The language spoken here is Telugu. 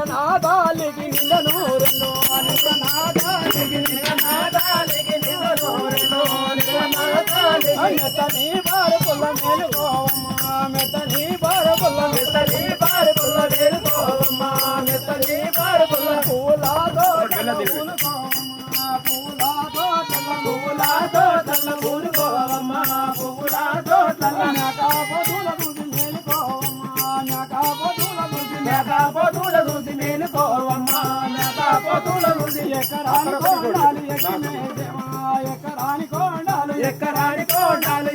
నాదాలికి నిన్న నూరెలో నాదాలికి మెత్తని బారు పుల్ల మేలుకోవమ్మా మెత్తని బారు పుల్ల మేలుకోవమ్మా మెత్తని బారు పుల్ల పూలతో తల్ల పూలుకోవమ్మా పూలతో తల్ల మేకపోతుల చూసి మేలుకోవమ్మా మేకపోతుల చూసి ఎకరాని కొండాలు ఎక్కరాని కొండాలు